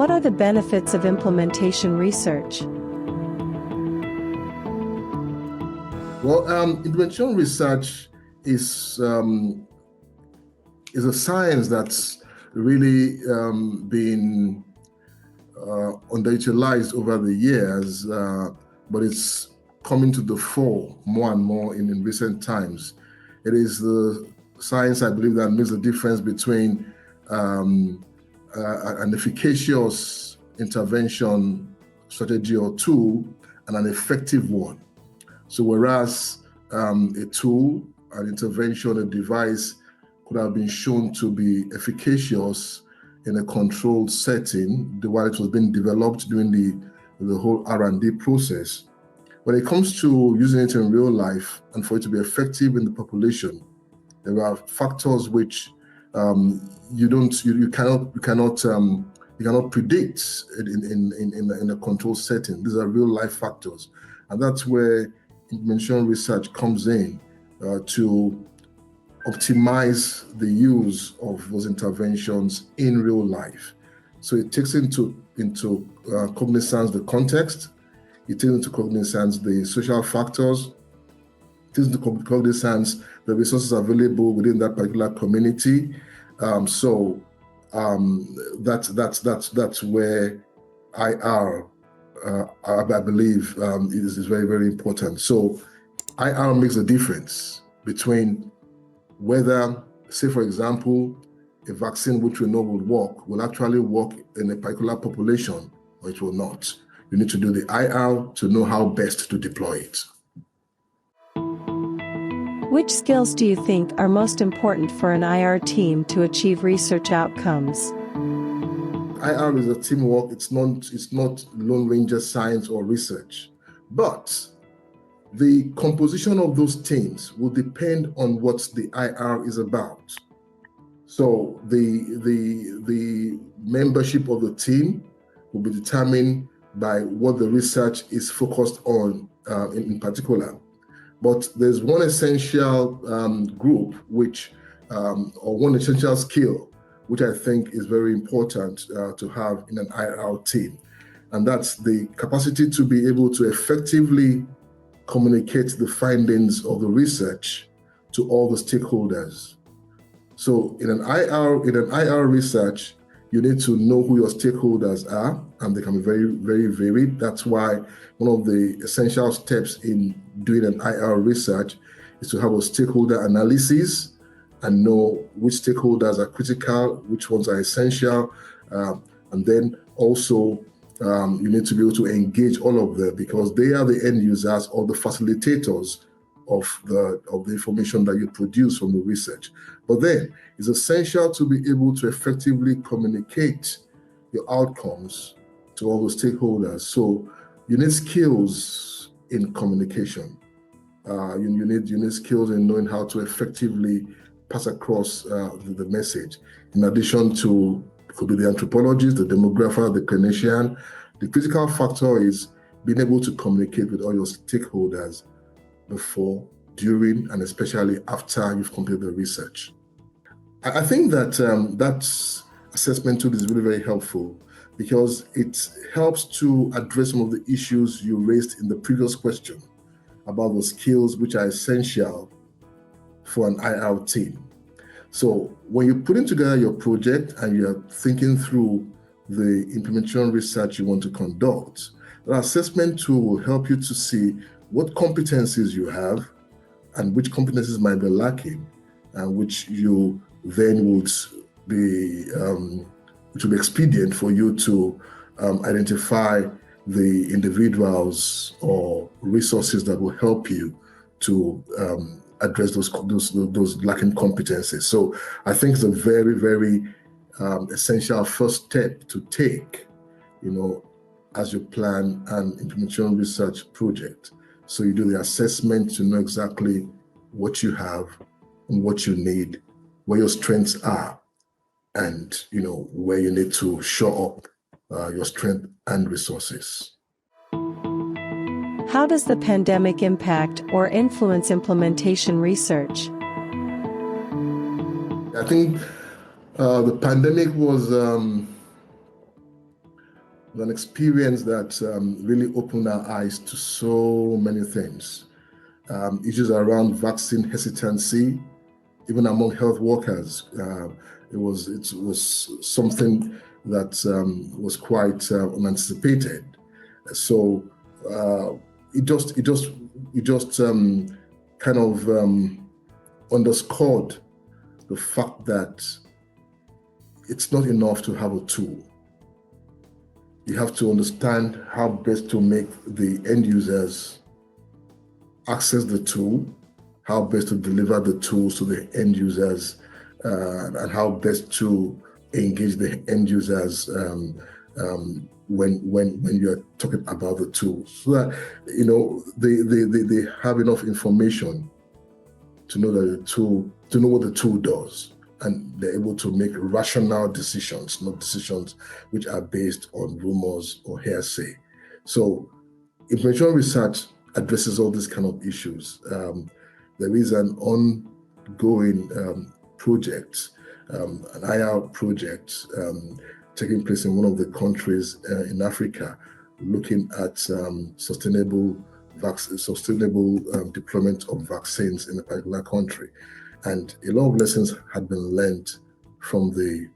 What are the benefits of implementation research? Well, implementation research is a science that's really been underutilized over the years, but it's coming to the fore more and more in recent times. It is the science, I believe, that makes the difference between an efficacious intervention strategy or tool and an effective one. So whereas a tool, an intervention, a device could have been shown to be efficacious in a controlled setting while it was being developed during the whole R&D process, when it comes to using it in real life and for it to be effective in the population, there are factors which you cannot predict in a controlled setting. These are real life factors, and that's where implementation research comes in to optimize the use of those interventions in real life. So it takes into cognizance the context, it takes into cognizance the social factors, it takes into cognizance the resources available within that particular community. That's where IR, I believe, is very, very important. So IR makes a difference between whether, say, for example, a vaccine which we know will actually work in a particular population, or it will not. You need to do the IR to know how best to deploy it. Which skills do you think are most important for an IR team to achieve research outcomes? IR is a teamwork. It's not Lone Ranger science or research, but the composition of those teams will depend on what the IR is about. So the membership of the team will be determined by what the research is focused on in particular. But there's one essential group or one essential skill which I think is very important to have in an IR team. And that's the capacity to be able to effectively communicate the findings of the research to all the stakeholders. So in an IR research, you need to know who your stakeholders are, and they can be very, very varied. That's why one of the essential steps in doing an IR research is to have a stakeholder analysis and know which stakeholders are critical, which ones are essential, and then also you need to be able to engage all of them because they are the end users or the facilitators of the information that you produce from the research. But then it's essential to be able to effectively communicate your outcomes to all the stakeholders. So you need skills in communication. You need skills in knowing how to effectively pass across the message. In addition to, it could be the anthropologist, the demographer, the clinician. The critical factor is being able to communicate with all your stakeholders before, during, and especially after you've completed the research. I think that that assessment tool is really very helpful because it helps to address some of the issues you raised in the previous question about the skills which are essential for an IR team. So when you're putting together your project and you're thinking through the implementation research you want to conduct, the assessment tool will help you to see what competencies you have and which competencies might be lacking, and which you then would be, which will be expedient for you to identify the individuals or resources that will help you to address those lacking competencies. So I think it's a very, very essential first step to take, as you plan an implementation research project. So you do the assessment to know exactly what you have and what you need, where your strengths are, and where you need to show up your strength and resources. How does the pandemic impact or influence implementation research? I think the pandemic was an experience that really opened our eyes to so many things. Issues around vaccine hesitancy, even among health workers. It was something that was quite unanticipated. So it just kind of underscored the fact that it's not enough to have a tool. You have to understand how best to make the end users access the tool, how best to deliver the tools to the end users, and how best to engage the end users when you're talking about the tools, so that they have enough information to know what the tool does, and they're able to make rational decisions, not decisions which are based on rumors or hearsay. So information research addresses all these kind of issues. There is an ongoing project, an IR project taking place in one of the countries in Africa, looking at sustainable deployment of vaccines in a particular country. And a lot of lessons had been learned from the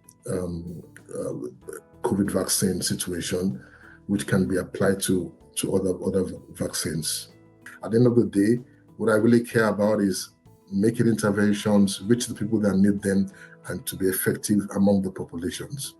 COVID vaccine situation, which can be applied to other vaccines. At the end of the day, what I really care about is making interventions reach the people that need them and to be effective among the populations.